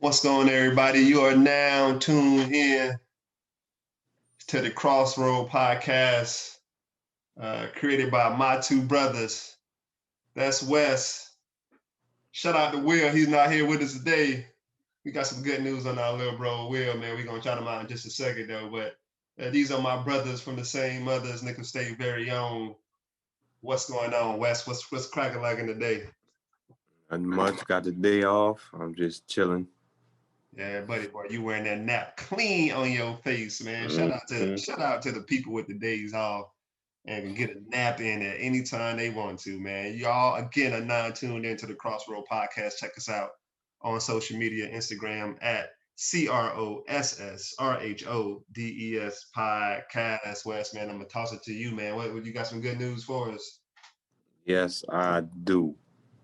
What's going on, everybody? You are now tuned in to the CrossRhodes podcast, created by my two brothers. That's Wes. Shout out to Will. He's not here with us today. We got some good news on our little bro, Will, man. We're going to shout him out in just a second, though. But these are my brothers from the same mother as Nickel State very own. What's going on, Wes? What's cracking like in the day? Not much. Got the day off. I'm just chilling. Yeah, buddy boy, you wearing that nap clean on your face, man. Shout out to the people with the days off and can get a nap in at any time they want to, man. Y'all again are now tuned into the CrossRhodes podcast. Check us out on social media, Instagram at CrossRhodes podcast. Wes, man, I'm gonna toss it to you, man. What you got some good news for us? Yes, I do.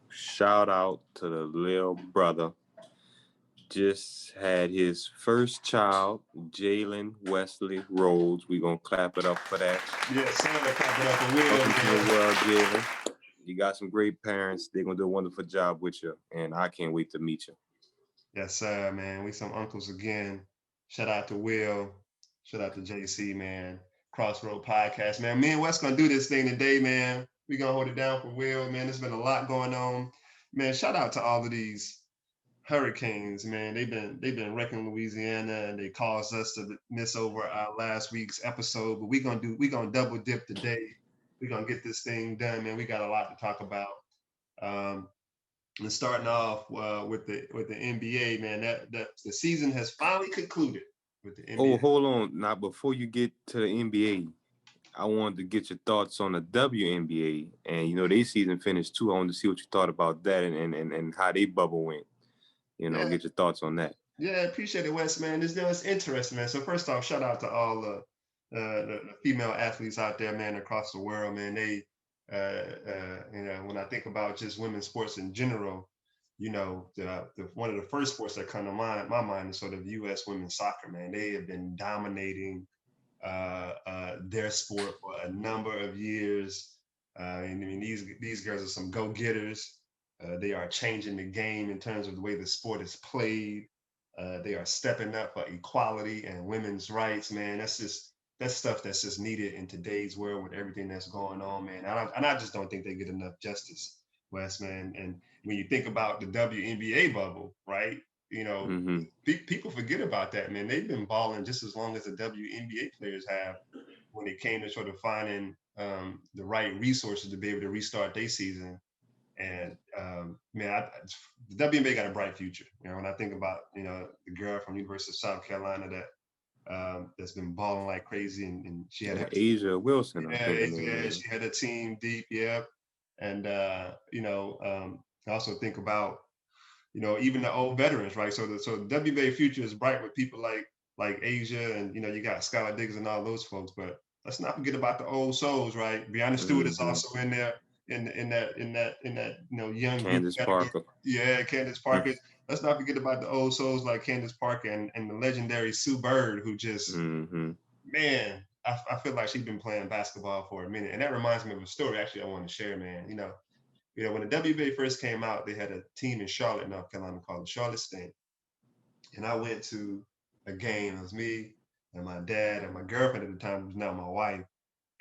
Shout out to the little brother. Just had his first child, Jalen Wesley Rhodes. We're going to clap it up for that. Yes, sir. Clap it up for Will. Welcome to the world, Jalen. You got some great parents. They're going to do a wonderful job with you, and I can't wait to meet you. Yes, sir, man. We some uncles again. Shout out to Will. Shout out to JC, man. CrossRhodes podcast, man. Me and Wes gonna do this thing today, man. We gonna hold it down for Will, man. There's been a lot going on, man. Shout out to all of these hurricanes, man. They've been wrecking Louisiana, and they caused us to miss over our last week's episode. But we gonna double dip today. We gonna get this thing done, man. We got a lot to talk about. And starting off with the NBA, man, that the season has finally concluded with the NBA. Oh, hold on. Now, before you get to the NBA, I wanted to get your thoughts on the WNBA. And, their season finished too. I wanted to see what you thought about that and how they bubble went. Get your thoughts on that. Yeah, I appreciate it, Wes, man. It's interesting, man. So first off, shout out to all the female athletes out there, man, across the world, man. They when I think about just women's sports in general, one of the first sports that come to my mind is sort of U.S. women's soccer, man. They have been dominating their sport for a number of years. These girls are some go-getters. They are changing the game in terms of the way the sport is played. They are stepping up for equality and women's rights, man. That's stuff that's just needed in today's world with everything that's going on, man. And I just don't think they get enough justice, Wes, man. And when you think about the WNBA bubble, right? People forget about that, man. They've been balling just as long as the WNBA players have when it came to sort of finding the right resources to be able to restart their season. And the WNBA got a bright future. When I think about the girl from University of South Carolina that's been balling like crazy, and she had Asia Wilson. She had a team deep, yeah. And I also think about even the old veterans, right? So the WNBA future is bright with people like Asia, and you got Skylar Diggs and all those folks. But let's not forget about the old souls, right? Brianna Stewart is also in there. In that young Candace Parker. Yeah, Candace Parker. Let's not forget about the old souls like Candace Parker and the legendary Sue Bird, who just man, I feel like she's been playing basketball for a minute. And that reminds me of a story actually I want to share, man. When the WNBA first came out, they had a team in Charlotte, North Carolina called the Charlotte Sting. And I went to a game. It was me and my dad and my girlfriend at the time, who's now my wife.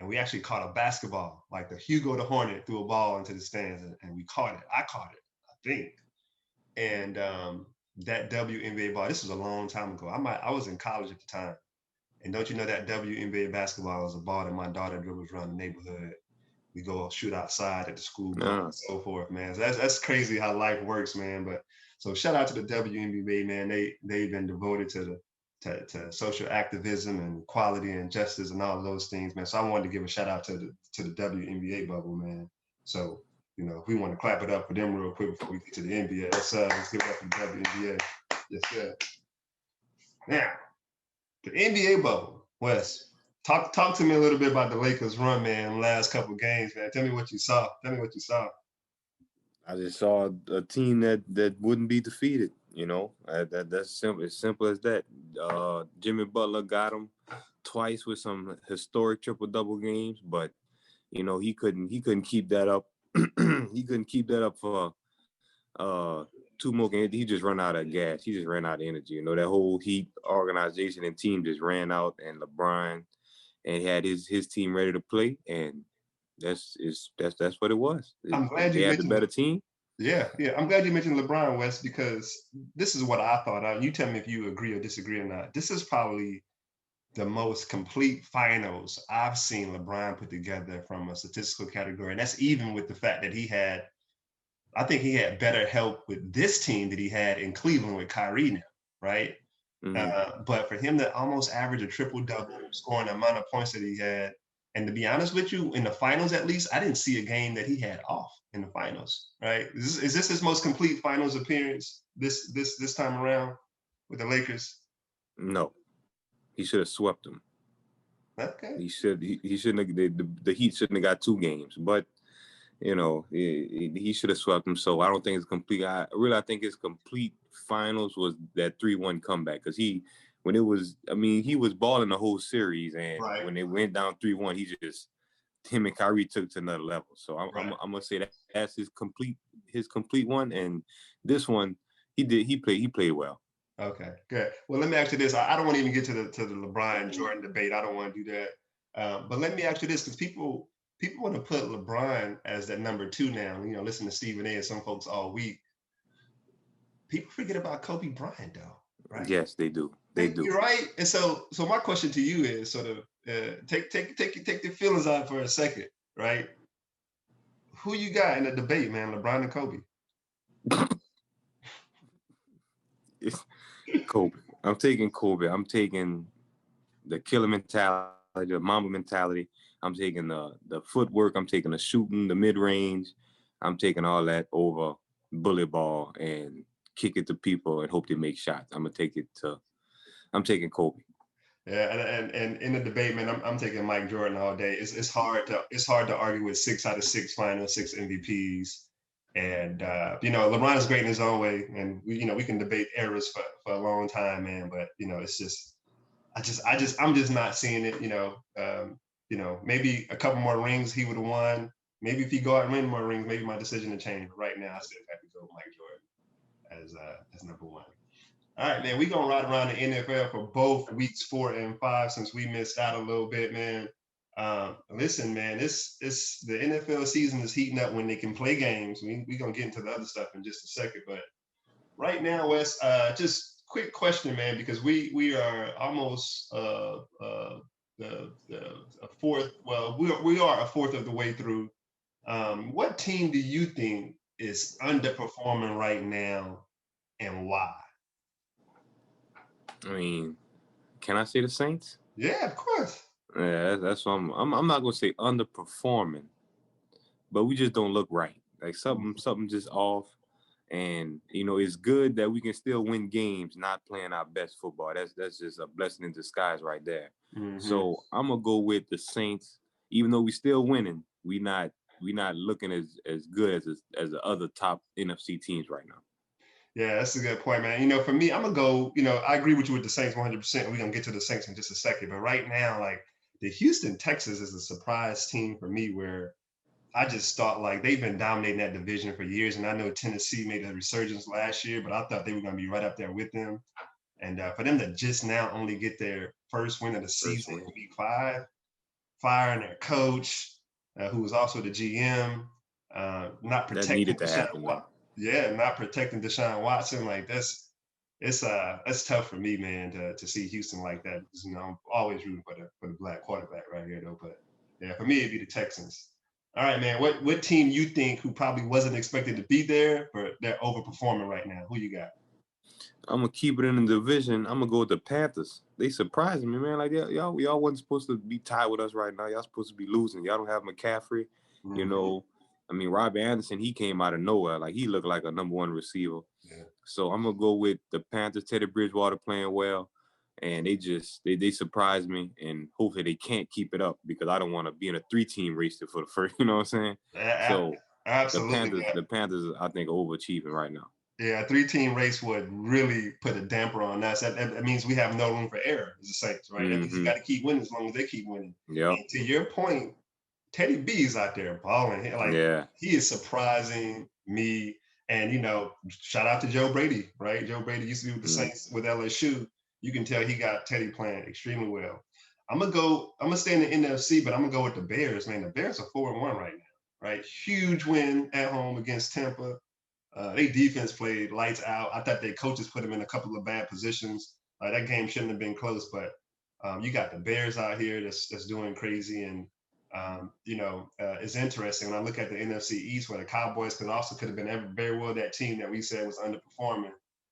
And we actually caught a basketball, like the Hugo the Hornet threw a ball into the stands, and we caught it. I caught it, I think. And that WNBA ball, this was a long time ago. I was in college at the time. And don't you know that WNBA basketball was a ball that my daughter dribbles around the neighborhood. We go shoot outside at the school and so forth, man. So that's crazy how life works, man. But so shout out to the WNBA, man. They've been devoted to social activism and equality and justice and all of those things, man. So I wanted to give a shout out to the WNBA bubble, man. So, if we want to clap it up for them real quick before we get to the NBA, let's give it up for the WNBA. Yes, sir. Now, the NBA bubble, Wes. Talk to me a little bit about the Lakers run, man, last couple of games, man. Tell me what you saw. I just saw a team that wouldn't be defeated. That's simple. As simple as that. Jimmy Butler got him twice with some historic triple-double games, but he couldn't keep that up. He couldn't keep that up for 2 more games, he just run out of gas. He just ran out of energy. You know, that whole Heat organization and team just ran out, and LeBron and had his team ready to play, and that's what it was. I'm glad They you had the mentioned better team. Yeah. I'm glad you mentioned LeBron, West, because this is what I thought of. You tell me if you agree or disagree or not. This is probably the most complete finals I've seen LeBron put together from a statistical category. And that's even with the fact that I think he had better help with this team that he had in Cleveland with Kyrie now, right? But for him to almost average a triple-double, scoring the amount of points that he had, and to be honest with you, in the finals at least, I didn't see a game that he had off in the finals, right? Is this his most complete finals appearance this time around with the Lakers? No, he should have swept them. Okay. He shouldn't have. The Heat shouldn't have got 2 games, but you know, he should have swept them. So I don't think it's complete. I think his complete finals was that 3-1 comeback, because he was balling the whole series, and Right. when they went down 3-1, him and Kyrie took it to another level. So I'm gonna say that's his complete one, and this one he played well. Okay, good. Well, let me ask you this. I don't want to even get to the LeBron Jordan debate. I don't want to do that. But let me ask you this, because people want to put LeBron as that number 2 now. You know, listen to Stephen A. and some folks all week. People forget about Kobe Bryant, though, right? Yes, they do. They do. You're right. And so my question to you is sort of take the feelings out for a second, right? Who you got in the debate, man? LeBron and Kobe? Kobe. I'm taking Kobe. I'm taking the killer mentality, the Mamba mentality. I'm taking the footwork. I'm taking the shooting, the mid range. I'm taking all that over bullet ball and kick it to people and hope they make shots. I'm taking Kobe. Yeah, and in the debate, man, I'm taking Mike Jordan all day. It's hard to argue with 6 out of 6 finals, 6 MVPs. And you know, LeBron is great in his own way, and we can debate eras for a long time, man. But you know, it's just I'm just not seeing it. Maybe a couple more rings he would have won. Maybe if he go out and win more rings, maybe my decision to change. But right now, I still have to go with Mike Jordan as number 1. All right, man, we're going to ride around the NFL for both weeks 4 and 5 since we missed out a little bit, man. Listen, man, the NFL season is heating up when they can play games. We're going to get into the other stuff in just a second. But right now, Wes, just quick question, man, because we are almost the fourth. Well, we are a fourth of the way through. What team do you think is underperforming right now, and why? I mean, can I say the Saints? Yeah, of course. Yeah, that's what I'm not gonna say underperforming, but we just don't look right. Like something just off. And it's good that we can still win games, not playing our best football. That's just a blessing in disguise right there. Mm-hmm. So I'm gonna go with the Saints, even though we still winning. We not looking as good as the other top NFC teams right now. Yeah, that's a good point, man. For me, I'm gonna go. I agree with you with the Saints 100%. We're gonna get to the Saints in just a second. But right now, like the Houston Texans is a surprise team for me, where I just thought like they've been dominating that division for years. And I know Tennessee made a resurgence last year, but I thought they were gonna be right up there with them. And for them to just now only get their first win of the season in week 5, firing their coach, who was also the GM, not protecting that needed to happen. Yeah, not protecting Deshaun Watson, like that's tough for me, man, to see Houston like that. Because, I'm always rooting for the black quarterback right here, though. But yeah, for me, it'd be the Texans. All right, man. What team you think who probably wasn't expected to be there, but they're overperforming right now? Who you got? I'm gonna keep it in the division. I'm gonna go with the Panthers. They surprised me, man. Like y'all wasn't supposed to be tied with us right now. Y'all supposed to be losing. Y'all don't have McCaffrey. Mm-hmm. Robbie Anderson, he came out of nowhere. Like he looked like a number 1 receiver. Yeah. So I'm gonna go with the Panthers. Teddy Bridgewater playing well, and they surprised me. And hopefully they can't keep it up, because I don't want to be in a 3-team race for the first. You know what I'm saying? So absolutely, the Panthers, I think, are overachieving right now. Yeah, a 3-team race would really put a damper on us. That means we have no room for error as the Saints, right? That means you got to keep winning as long as they keep winning. Yeah. To your point, Teddy B is out there balling. Like he is surprising me. And, shout out to Joe Brady, right? Joe Brady used to be with the Saints with LSU. You can tell he got Teddy playing extremely well. I'm gonna stay in the NFC, but I'm gonna go with the Bears, man. The Bears are 4-1 right now, right? Huge win at home against Tampa. They defense played lights out. I thought their coaches put them in a couple of bad positions. That game shouldn't have been close, but you got the Bears out here that's doing crazy, and it's interesting when I look at the NFC East, where the Cowboys could have been very well that team that we said was underperforming.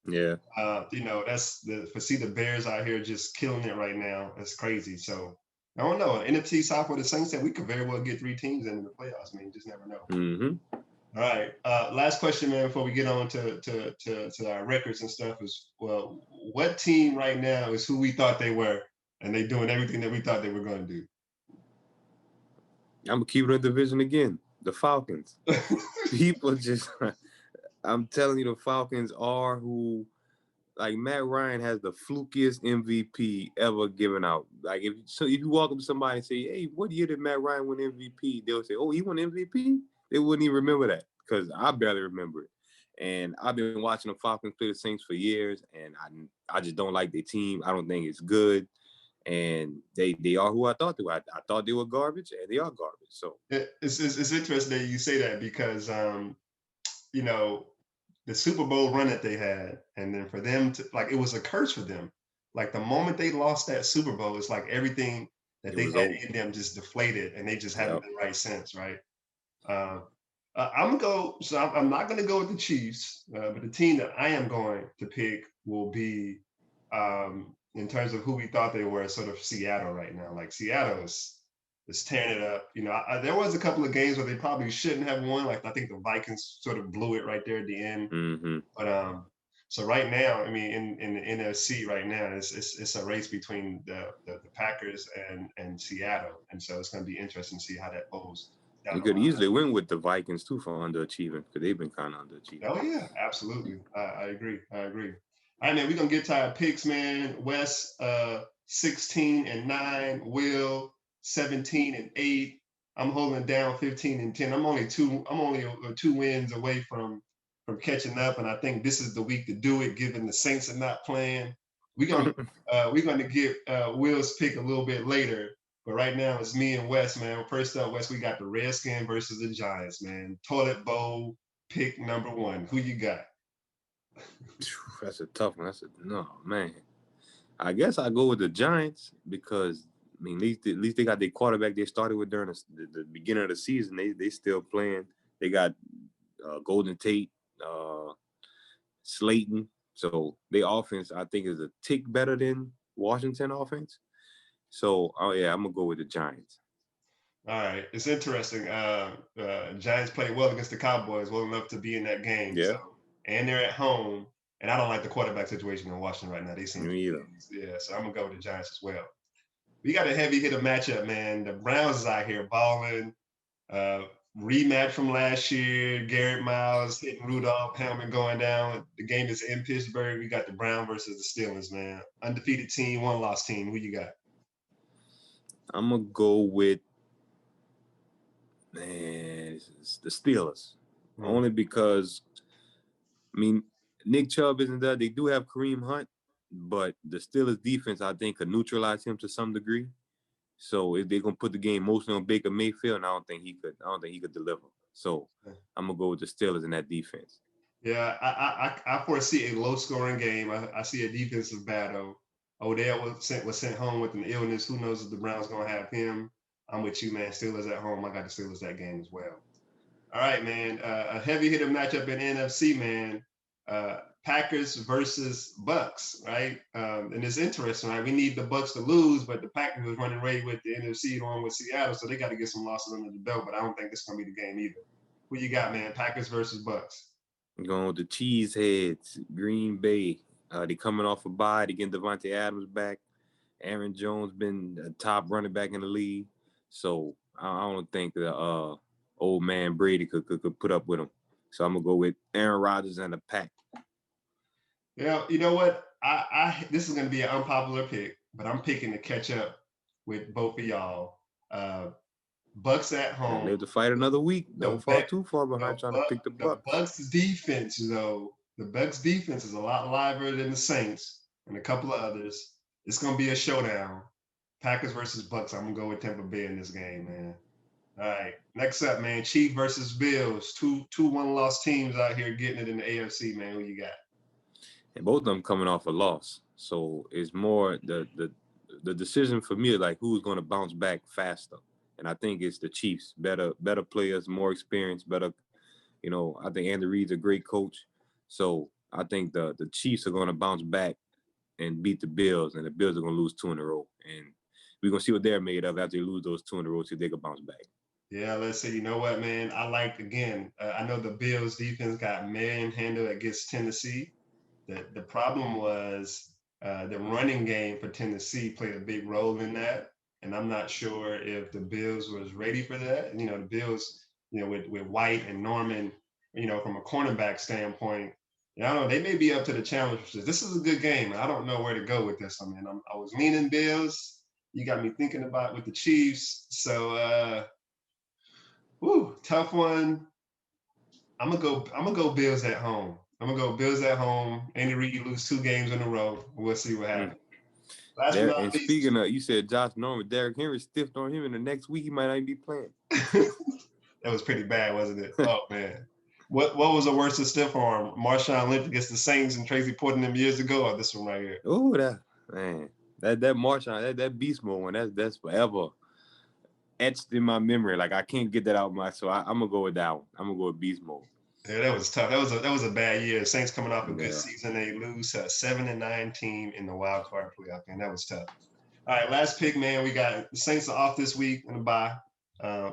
Yeah. That's see the Bears out here just killing it right now. That's crazy. So I don't know. NFC South with the Saints said we could very well get 3 teams into the playoffs. I mean, you just never know. Mm-hmm. All right. Last question, man, before we get on to our records and stuff is, well, what team right now is who we thought they were, and they doing everything that we thought they were going to do? I'm gonna keep it in the division again. The Falcons. People just, I'm telling you, the Falcons are who, like Matt Ryan has the flukiest MVP ever given out. Like if you walk up to somebody and say, "Hey, what year did Matt Ryan win MVP?" They'll say, "Oh, he won MVP." They wouldn't even remember that because I barely remember it. And I've been watching the Falcons play the Saints for years, and I just don't like their team. I don't think it's good. And they are who I thought they were. I thought they were garbage, and they are garbage. So it's interesting that you say that because the Super Bowl run that they had, and then for them to it was a curse for them. Like the moment they lost that Super Bowl, it's like everything that they had in them just deflated, and they just haven't been right since, right? I'm gonna go. So I'm not gonna go with the Chiefs, but the team that I am going to pick will be, in terms of who we thought they were, sort of Seattle right now. Like Seattle is tearing it up. There was a couple of games where they probably shouldn't have won. Like I think the Vikings sort of blew it right there at the end. Mm-hmm. But so right now, I mean, in the NFC right now, it's a race between the Packers and Seattle, and so it's going to be interesting to see how that goes. You could easily win with the Vikings too for underachieving, because they've been kind of underachieving. Oh yeah, absolutely. I agree. All right, man. We're gonna get to our picks, man. Wes, 16-9. Will, 17-8. I'm holding down 15-10. I'm only two wins away from catching up, and I think this is the week to do it. Given the Saints are not playing, we're gonna get Will's pick a little bit later. But right now it's me and Wes, man. First up, Wes, we got the Redskins versus the Giants, man. Toilet bowl pick number 1. Who you got? That's a tough one. No, man. I guess I go with the Giants because I mean, at least they got their quarterback they started with during the beginning of the season. They still playing. They got Golden Tate, Slayton. So their offense, I think, is a tick better than Washington offense. So, I'm gonna go with the Giants. All right, it's interesting. Giants played well against the Cowboys, well enough to be in that game. Yeah. So, and they're at home, and I don't like the quarterback situation in Washington right now. They seem Me either. Yeah, so I'm gonna go with the Giants as well. We got a heavy hitter matchup, man. The Browns is out here balling. Rematch from last year. Garrett Miles hitting Rudolph, helmet going down. The game is in Pittsburgh. We got the Browns versus the Steelers, man. Undefeated team, one loss team. Who you got? I'm gonna go with the Steelers, only because I mean Nick Chubb isn't there. They do have Kareem Hunt, but the Steelers defense I think could neutralize him to some degree. So if they're gonna put the game mostly on Baker Mayfield, and I don't think he could deliver. So I'm gonna go with the Steelers in that defense. Yeah, I foresee a low-scoring game. I see a defensive battle. Odell was sent home with an illness. Who knows if the Browns gonna have him? I'm with you, man. Steelers at home. I got the Steelers that game as well. All right, man. A heavy hitter matchup in NFC, man. Packers versus Bucks, right? And it's interesting, right? We need the Bucks to lose, but the Packers was running away with the NFC along with Seattle, so they got to get some losses under the belt. But I don't think this is gonna be the game either. Who you got, man? Packers versus Bucks. I'm going with the Cheeseheads, Green Bay. They coming off a bye. They getting Devontae Adams back. Aaron Jones been a top running back in the league, so I don't think the old man Brady could put up with him. So I'm gonna go with Aaron Rodgers and the Pack. Yeah, you know what? I this is gonna be an unpopular pick, but I'm picking to catch up with both of y'all. Bucks at And home. live to fight another week. Don't fall too far behind trying to pick the Bucks. The Bucks defense, though, the Bucks defense is a lot livelier than the Saints and a couple of others. It's gonna be a showdown. Packers versus Bucks. I'm gonna go with Tampa Bay in this game, man. All right. Next up, man. Chiefs versus Bills. Two 1-loss teams out here getting it in the AFC, man. Who you got? And both of them coming off a loss. So it's more the decision for me is like who's going to bounce back faster. And I think it's the Chiefs. Better players, more experience, better. You know, I think Andy Reid's a great coach. So I think the Chiefs are going to bounce back and beat the Bills, and the Bills are going to lose 2 in a row. And we're going to see what they're made of after they lose those 2 in a row, see if they can bounce back. Yeah, let's see. You know what, man? I like, again, I know the Bills defense got manhandled against Tennessee. The problem was the running game for Tennessee played a big role in that. And I'm not sure if the Bills was ready for that. You know, the Bills, you know, with White and Norman, you know, from a cornerback standpoint, I don't know, they may be up to the challenge. This is a good game. I don't know where to go with this. I mean, I was leaning Bills. You got me thinking about with the Chiefs. So, tough one. I'm gonna go Bills at home. I'm gonna go Bills at home. Andy Reid, you lose 2 games in a row. We'll see what happens. Last but not least, speaking of, you said Josh Norman, Derrick Henry stiffed on him, and the next week he might not even be playing. That was pretty bad, wasn't it? Oh man, what was the worst of stiff arm? Marshawn Lynch against the Saints and Tracy Porter them years ago, or this one right here? Oh, that Marshawn, that beast mode one, that's forever etched in my memory. Like I can't get that out of my. So I'm gonna go with that one. I'm gonna go with beast mode. Yeah, that was tough. That was a bad year. Saints coming off a good season, they lose to a 7-9 team in the wild card playoff, and that was tough. All right, last pick, man. We got the Saints are off this week in the bye.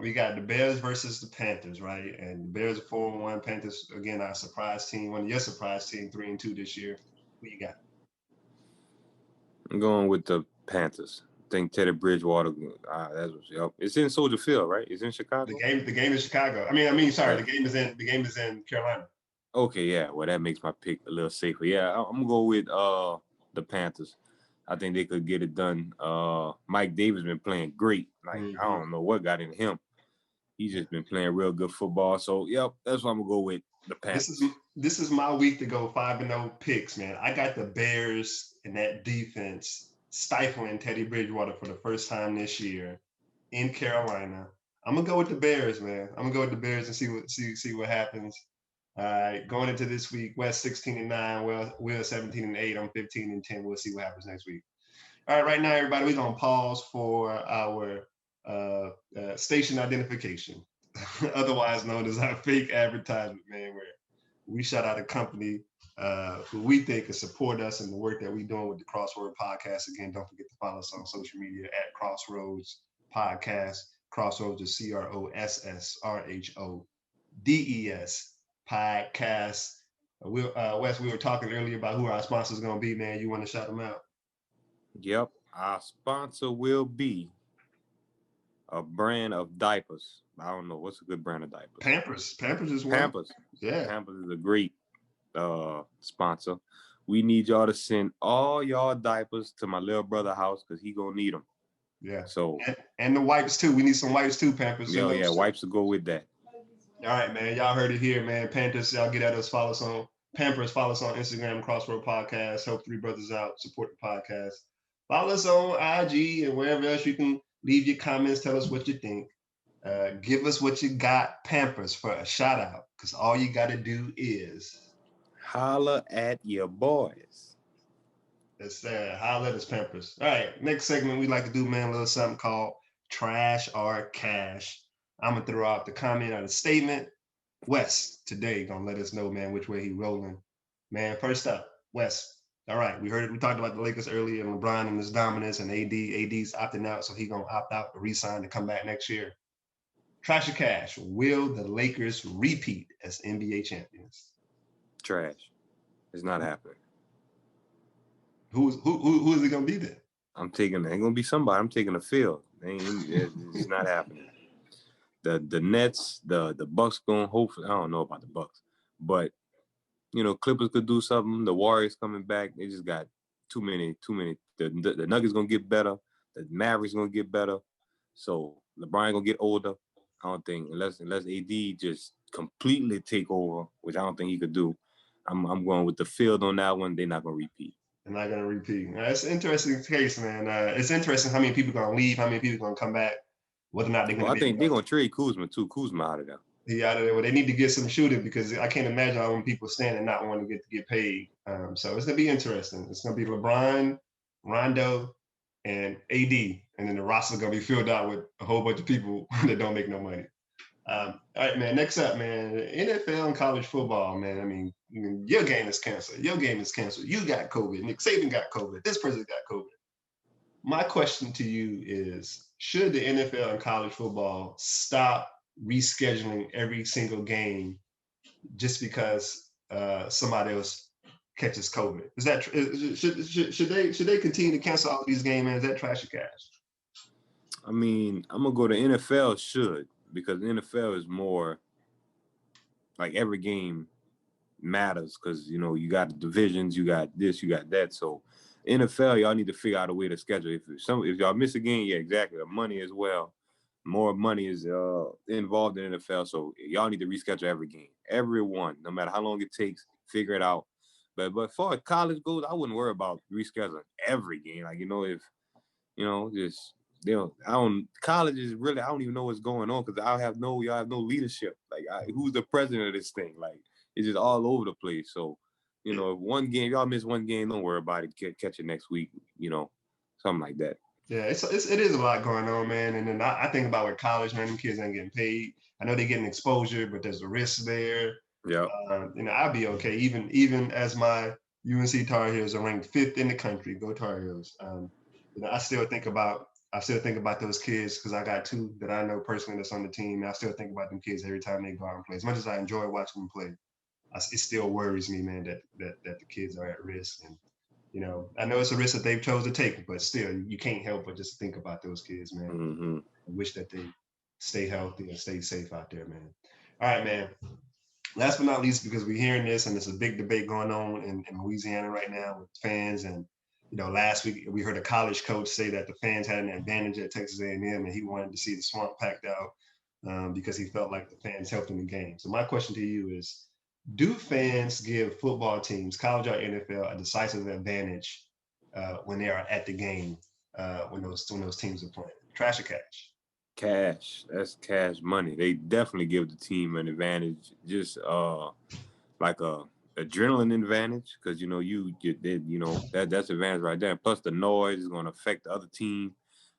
We got the Bears versus the Panthers, right? And the Bears are 4-1. Panthers, again, our surprise team, one of your surprise team, 3-2 this year. Who you got? I'm going with the Panthers. I think Teddy Bridgewater. It's in Soldier Field, right? It's in Chicago. The game is Chicago. Sorry, the game is in Carolina. Okay, yeah. Well, that makes my pick a little safer. Yeah, I'm gonna go with the Panthers. I think they could get it done. Mike Davis been playing great. Like I don't know what got into him. He's just been playing real good football. So yep, that's what I'm gonna go with the Panthers. This is my week to go 5-0 picks, man. I got the Bears and that defense stifling Teddy Bridgewater for the first time this year in Carolina. I'm gonna go with the Bears, man. I'm gonna go with the Bears and see what happens. All right, going into this week, West 16-9, Will 17-8. I'm 15-10. We'll see what happens next week. All right, right now, everybody, we're gonna pause for our station identification, otherwise known as our fake advertisement, man. Where we shout out a company who we think can support us in the work that we're doing with the CrossRhodes podcast. Again, don't forget to follow us on social media at CrossRhodes Podcast. CrossRhodes is CrossRhodes Podcast. Wes, we were talking earlier about who our sponsor is going to be, man. You want to shout them out? Yep. Our sponsor will be a brand of diapers. I don't know. What's a good brand of diapers? Pampers. Pampers is one. Pampers. Yeah. Pampers is a great sponsor. We need y'all to send all y'all diapers to my little brother's house because he going to need them. Yeah. So and the wipes, too. We need some wipes, too, Pampers. Yeah, wipes to go with that. All right, man. Y'all heard it here, man. Panthers, y'all get at us. Follow us on Pampers. Follow us on Instagram, CrossRhodes Podcast. Help 3 brothers out. Support the podcast. Follow us on IG and wherever else you can leave your comments. Tell us what you think. Give us what you got, Pampers, for a shout out. Because all you got to do is holla at your boys. That's holla at us, Pampers. All right. Next segment we like to do, man, a little something called Trash or Cash. I'm gonna throw out the comment or the statement. Wes today gonna let us know, man, which way he rolling. Man, first up, Wes. All right, we talked about the Lakers earlier, and LeBron and his dominance, and AD's opting out, so he gonna opt out to resign to come back next year. Trash or cash? Will the Lakers repeat as NBA champions? Trash. It's not happening. Who is it gonna be then? Ain't gonna be somebody. I'm taking the field. It's not happening. The Nets, the Bucks going hopefully. I don't know about the Bucks, but Clippers could do something. The Warriors coming back. They just got too many. The Nuggets gonna get better. The Mavericks gonna get better. So LeBron gonna get older. I don't think unless AD just completely take over, which I don't think he could do. I'm going with the field on that one. They're not gonna repeat. They're not gonna repeat. It's an interesting case, man. It's interesting how many people gonna leave, how many people gonna come back, whether or not they're gonna I be think able they're gonna trade Kuzma too. Kuzma out of there. he out of there. Well, they need to get some shooting because I can't imagine how many people stand and not want to get paid. So it's gonna be interesting. It's gonna be LeBron, Rondo, and AD, and then the roster's gonna be filled out with a whole bunch of people that don't make no money. All right, man. Next up, man, NFL and college football, man. I mean, your game is canceled. Your game is canceled. You got COVID. Nick Saban got COVID. This person got COVID. My question to you is: should the NFL and college football stop rescheduling every single game just because somebody else catches COVID? Is that should they continue to cancel all of these games? Man, is that trash or cash? I mean, I'm gonna go to NFL should, because the NFL is more like every game matters because you know you got the divisions, you got this, you got that. So NFL, y'all need to figure out a way to schedule. If y'all miss a game, yeah, exactly. The money as well. More money is involved in NFL, so y'all need to reschedule every game, every one, no matter how long it takes. Figure it out. But as far as college goes, I wouldn't worry about rescheduling every game. Like if just I don't college is really I don't even know what's going on because y'all have no leadership. Like who's the president of this thing? Like it's just all over the place. So if one game y'all miss one game, don't worry about it. Catch it next week. Something like that. Yeah, it is a lot going on, man. And then I think about with college, man, them kids ain't getting paid. I know they're getting exposure, but there's a risk there. Yeah. I'll be okay. Even as my UNC Tar Heels are ranked 5th in the country, go Tar Heels. I still think about those kids because I got 2 that I know personally that's on the team. And I still think about them kids every time they go out and play. As much as I enjoy watching them play, it still worries me, man, that the kids are at risk. And I know it's a risk that they've chose to take, but still, you can't help but just think about those kids, man. Mm-hmm. I wish that they stay healthy and stay safe out there, man. All right, man. Last but not least, because we're hearing this and there's a big debate going on in Louisiana right now with fans. And last week we heard a college coach say that the fans had an advantage at Texas A&M, and he wanted to see the swamp packed out because he felt like the fans helped in the game. So my question to you is: do fans give football teams, college or NFL, a decisive advantage when they are at the game when those teams are playing? Trash or cash? Cash. That's cash money. They definitely give the team an advantage. Just like a adrenaline advantage because that's advantage right there. Plus the noise is going to affect the other team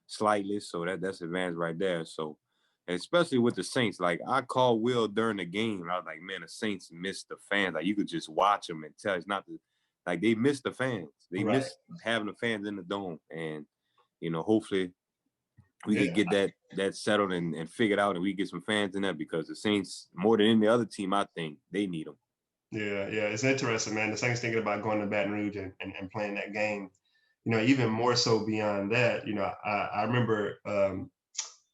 slightly, so that's advantage right there. So especially with the Saints, like I called Will during the game. I was like, man, the Saints missed the fans. Like you could just watch them and tell it's not like they missed the fans. They missed having the fans in the dome, and hopefully we could get that settled and figured out, and we get some fans in there because the Saints more than any other team, I think they need them. Yeah, it's interesting, man. The Saints thinking about going to Baton Rouge and playing that game. Even more so beyond that, I remember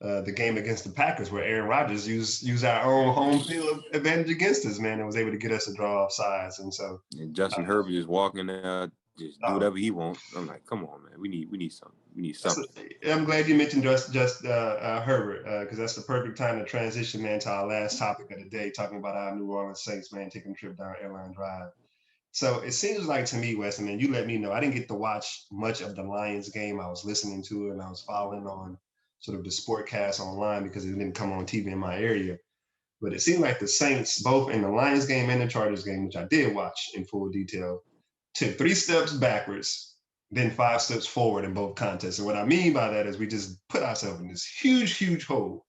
the game against the Packers where Aaron Rodgers used our own home field advantage against us, man, and was able to get us a draw off sides. And so Justin Herbert just walking there, just do whatever he wants. I'm like, come on, man, we need something. We need something. I'm glad you mentioned just Herbert because that's the perfect time to transition, man, to our last topic of the day, talking about our New Orleans Saints, man, taking a trip down Airline Drive. So it seems like to me, Wes, man, you let me know. I didn't get to watch much of the Lions game. I was listening to it and I was following on sort of the sportcast online because it didn't come on TV in my area. But it seemed like the Saints, both in the Lions game and the Chargers game, which I did watch in full detail, took 3 steps backwards, then 5 steps forward in both contests. And what I mean by that is we just put ourselves in this huge, huge hole,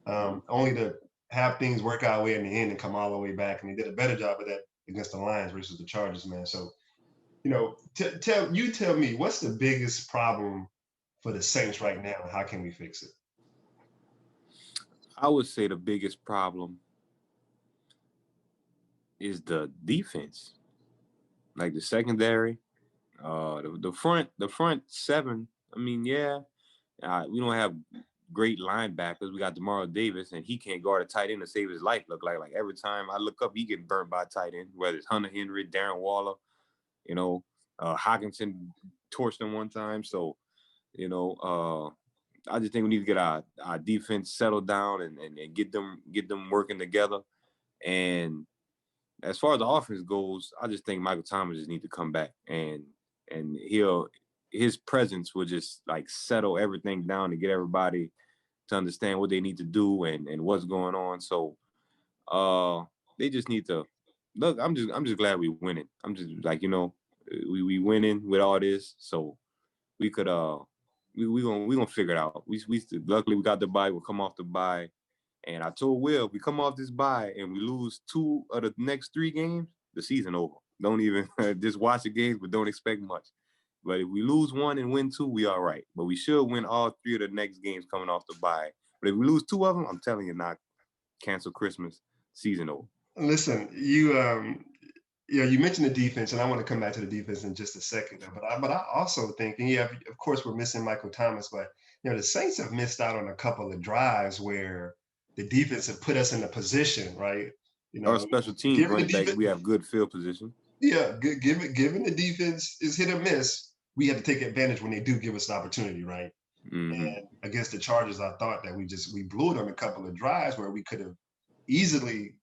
only to have things work our way in the end and come all the way back. And they did a better job of that against the Lions versus the Chargers, man. So, tell me, what's the biggest problem for the Saints right now? How can we fix it? I would say the biggest problem is the defense, like the secondary, the front 7. I mean, we don't have great linebackers. We got Demario Davis, and he can't guard a tight end to save his life. Look like every time I look up, he getting burnt by a tight end. Whether it's Hunter Henry, Darren Waller, Hockenson torched him one time. So, I just think we need to get our defense settled down and get them working together. And as far as the offense goes, I just think Michael Thomas just need to come back and his presence will just like settle everything down to get everybody to understand what they need to do and what's going on. So they just need to look. I'm just glad we winning. I'm just like, we winning with all this, so we could we gonna figure it out. We luckily we got the bye. We'll come off the bye, and I told Will, if we come off this bye and we lose 2 of the next 3 games, the season over. Don't even just watch the games, but don't expect much. But if we lose 1 and win 2, we all right. But we should win all 3 of the next games coming off the bye. But if we lose 2 of them, I'm telling you, not cancel Christmas, season over. Listen, you mentioned the defense, and I want to come back to the defense in just a second. But I also think, and yeah, of course, we're missing Michael Thomas, but the Saints have missed out on a couple of drives where the defense have put us in a position, right? Our special teams running back, we have good field position. Yeah, given the defense is hit or miss, we have to take advantage when they do give us the opportunity, right? Mm-hmm. And against the Chargers, I thought that we blew it on a couple of drives where we could have easily,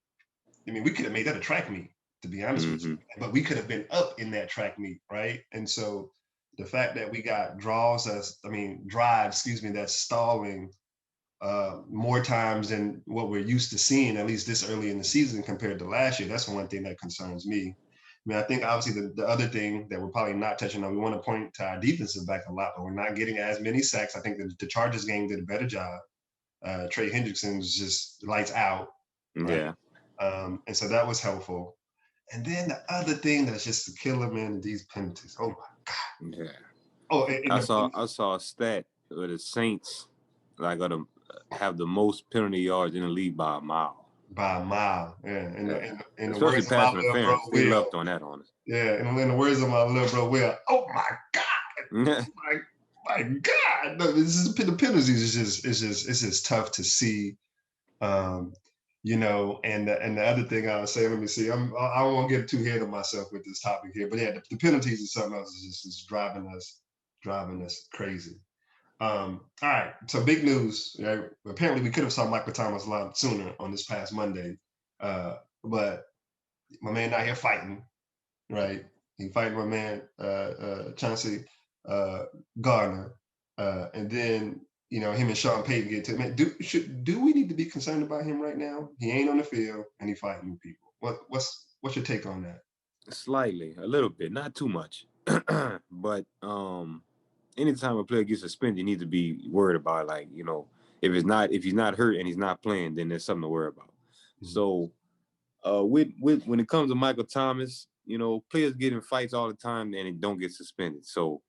we could have made that a track meet, to be honest with you, but we could have been up in that track meet, right? And so the fact that we got drives, that's stalling more times than what we're used to seeing, at least this early in the season compared to last year, that's one thing that concerns me. I think obviously the other thing that we're probably not touching on, we want to point to our defensive back a lot, but we're not getting as many sacks. I think the Chargers game did a better job. Trey Hendrickson was just lights out. Right? Yeah. And so that was helpful. And then the other thing that's just the killer, man, these penalties. Oh my God. Yeah. Oh, I saw a stat where the Saints gonna have the most penalty yards in the league by a mile. By a mile, yeah. In the especially words of my pass little bro interference, they Will, left on that on us. Yeah, and in the words of my little bro Will, oh my God, my God, no, the penalties is just tough to see, and the other thing I would say, let me see, I don't want to get too ahead of myself with this topic here, but yeah, the penalties is something else is driving us crazy. All right, so big news. Right? Apparently, we could have saw Michael Thomas a lot sooner on this past Monday, but my man out here fighting, right? He fighting my man Chauncey Gardner, and then him and Sean Payton get to it. Man, do we need to be concerned about him right now? He ain't on the field and he fighting people. What's your take on that? Slightly, a little bit, not too much, but anytime a player gets suspended, you need to be worried about, if he's not hurt and he's not playing, then there's something to worry about. Mm-hmm. So, with when it comes to Michael Thomas, players get in fights all the time and they don't get suspended. So,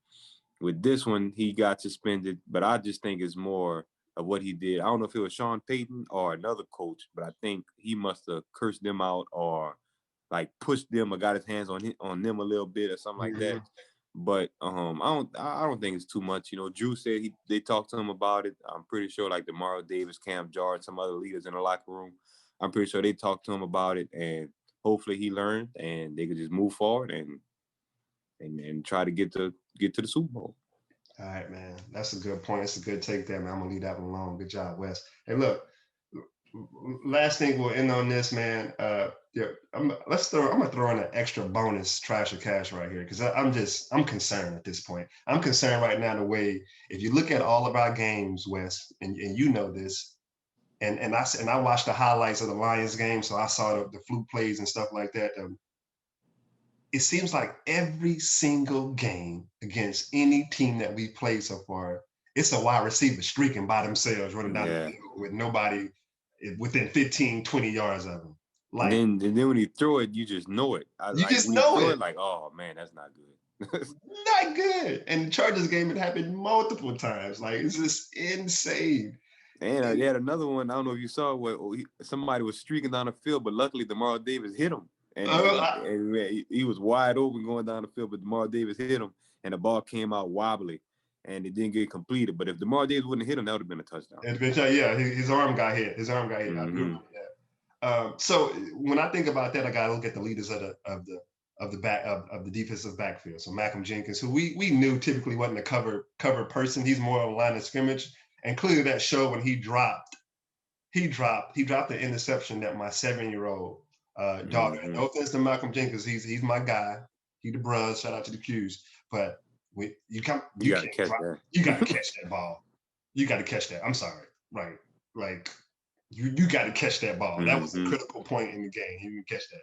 with this one, he got suspended, but I just think it's more of what he did. I don't know if it was Sean Payton or another coach, but I think he must have cursed them out or pushed them or got his hands on them a little bit or something like that. But I don't think it's too much. Drew said they talked to him about it. I'm pretty sure Demario Davis, Cam Jordan, some other leaders in the locker room, I'm pretty sure they talked to him about it, and hopefully he learned and they could just move forward and try to get to the Super Bowl. All right, man. That's a good point. That's a good take there, man. I'm gonna leave that one alone. Good job, Wes. Hey, look. Last thing we'll end on this, man. I'm gonna throw in an extra bonus trash or cash right here because I'm concerned at this point. I'm concerned right now the way if you look at all of our games, Wes, and you know this, and I watched the highlights of the Lions game, so I saw the fluke plays and stuff like that. It seems like every single game against any team that we played so far, it's a wide receiver streaking by themselves, running down the field with nobody within 15, 20 yards of them. And then when you throw it, you just know it. You just know it. Oh man, that's not good. Not good. And the Chargers game, it happened multiple times. It's just insane. And they had another one. I don't know if you saw where somebody was streaking down the field, but luckily Demario Davis hit him. And he was wide open going down the field, but Demario Davis hit him, and the ball came out wobbly, and it didn't get completed. But if Demario Davis wouldn't have hit him, that would have been a touchdown. Yeah, his arm got hit. Mm-hmm. So when I think about that, I got to look at the leaders of the defensive backfield. So Malcolm Jenkins, who we knew typically wasn't a cover person. He's more of a line of scrimmage. And clearly that showed when he dropped the interception that my 7-year-old daughter. Mm-hmm. No offense to Malcolm Jenkins, he's my guy. He the bruh. Shout out to the Qs. But you gotta catch that. You gotta catch that ball. You gotta catch that. I'm sorry. Right. Like you gotta catch that ball. Mm-hmm. That was a critical point in the game. You can catch that.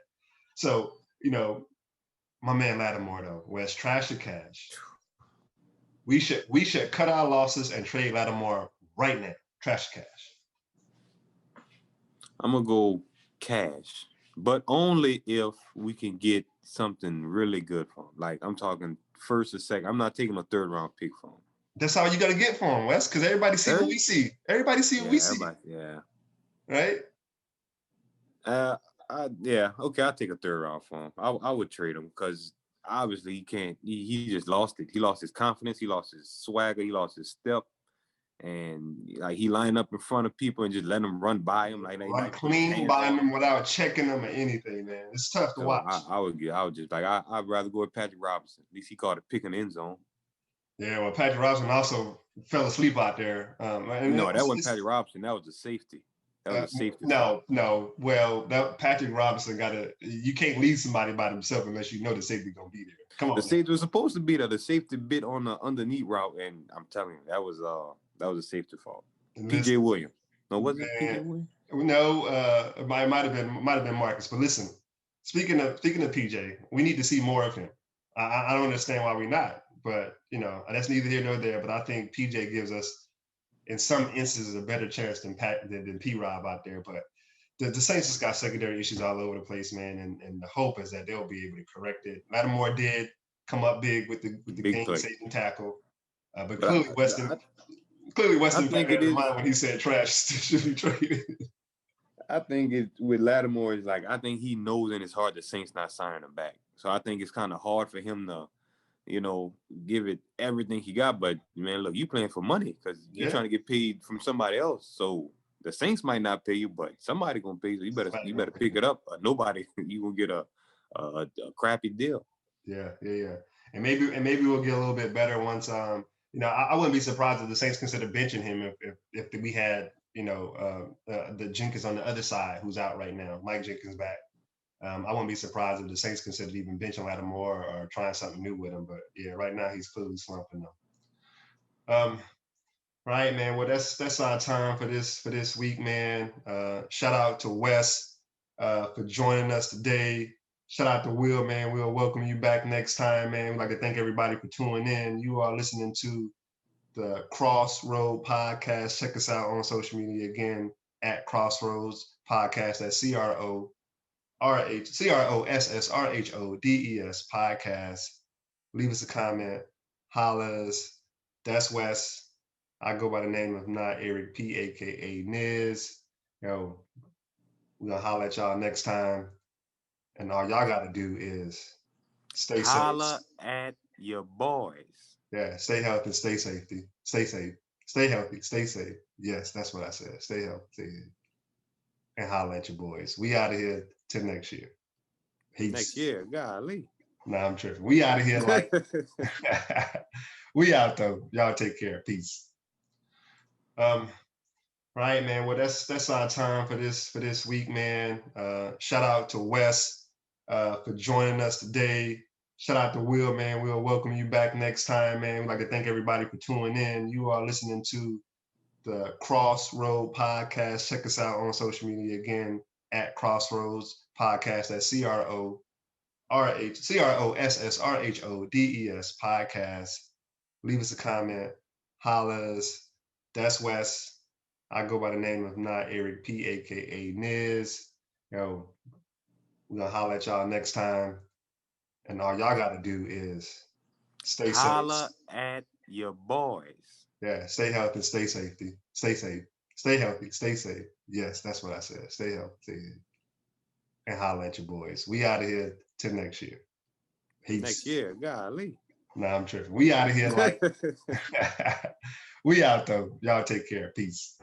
So, my man Lattimore though, West, trash or cash? We should cut our losses and trade Lattimore right now. Trash or cash? I'm gonna go cash, but only if we can get something really good for him. Like I'm talking first or second. I'm not taking a 3rd round pick for him. That's all you got to get for him, Wes, because everybody see what we see. Everybody see what we see. Yeah. Right? Okay, I'll take a 3rd round for him. I would trade him because obviously he can't. He just lost it. He lost his confidence. He lost his swagger. He lost his step. And like he lined up in front of people and just let them run by him, like run clean by him without checking them or anything, man. It's tough to watch. I would just like I'd rather go with Patrick Robinson. At least he caught a pick in the end zone. Yeah, well, Patrick Robinson also fell asleep out there. No, that wasn't Patrick Robinson. That was a safety. That was a safety. No. Well, that Patrick Robinson you can't leave somebody by themselves unless you know the safety gonna be there. Come on. The safety was supposed to be there. The safety bit on the underneath route, and I'm telling you, that was a safety fault. PJ Williams. No, was it PJ Williams? No, it might have been Marcus. But listen, speaking of PJ, we need to see more of him. I don't understand why we're not, but that's neither here nor there. But I think PJ gives us, in some instances, a better chance than P-Rob out there. But the Saints just got secondary issues all over the place, man. And the hope is that they'll be able to correct it. Lattimore did come up big with the game-saving tackle, but clearly Weston got in mind when he said trash should be traded. I think with Lattimore is like, I think he knows in his heart the Saints not signing him back. So I think it's kind of hard for him to, give it everything he got. But man, look, you playing for money because you're trying to get paid from somebody else. So the Saints might not pay you, but somebody gonna pay you. So you better pick it up. Nobody, you gonna get a crappy deal. Yeah. And maybe we'll get a little bit better once. I wouldn't be surprised if the Saints consider benching him if we had the Jenkins on the other side who's out right now, Mike Jenkins back. I wouldn't be surprised if the Saints considered even benching Lattimore or trying something new with him. But yeah, right now he's clearly slumping though. Right, man. Well, that's our time for this week, man. Shout out to Wes for joining us today. Shout out to Will, man. We'll welcome you back next time, man. We'd like to thank everybody for tuning in. You are listening to the CrossRhodes Podcast. Check us out on social media again at CrossRhodes Podcast. That's CrossRhodes Podcast. Leave us a comment. Holla us. That's Wes. I go by the name of Not Eric P, aka Niz. We're gonna holla at y'all next time. And all y'all gotta do is stay safe. Holla at your boys. Yeah, stay healthy, stay safety. Stay safe. Stay healthy, stay safe. Yes, that's what I said. Stay healthy. And holla at your boys. We out of here till next year. Peace. Next year, golly. Nah, I'm tripping. We out of here like we out though. Y'all take care. Peace. Right, man. Well, that's our time for this week, man. Shout out to Wes for joining us today. Shout out to Will, man. We'll welcome you back next time, man. We'd like to thank everybody for tuning in. You are listening to the CrossRhodes Podcast. Check us out on social media again at CrossRhodes Podcast. That's CrossRhodes Podcast. Leave us a comment. Holla us. That's Wes. I go by the name of Not Eric P, aka Niz. We're gonna holla at y'all next time. And all y'all gotta do is stay safe. Holla at your boys. Yeah, stay healthy, stay safety. Stay safe. Stay healthy, stay safe. Yes, that's what I said. Stay healthy. And holla at your boys. We out of here till next year. Peace. Next year, golly. Nah, I'm tripping. We out of here like we out though. Y'all take care. Peace.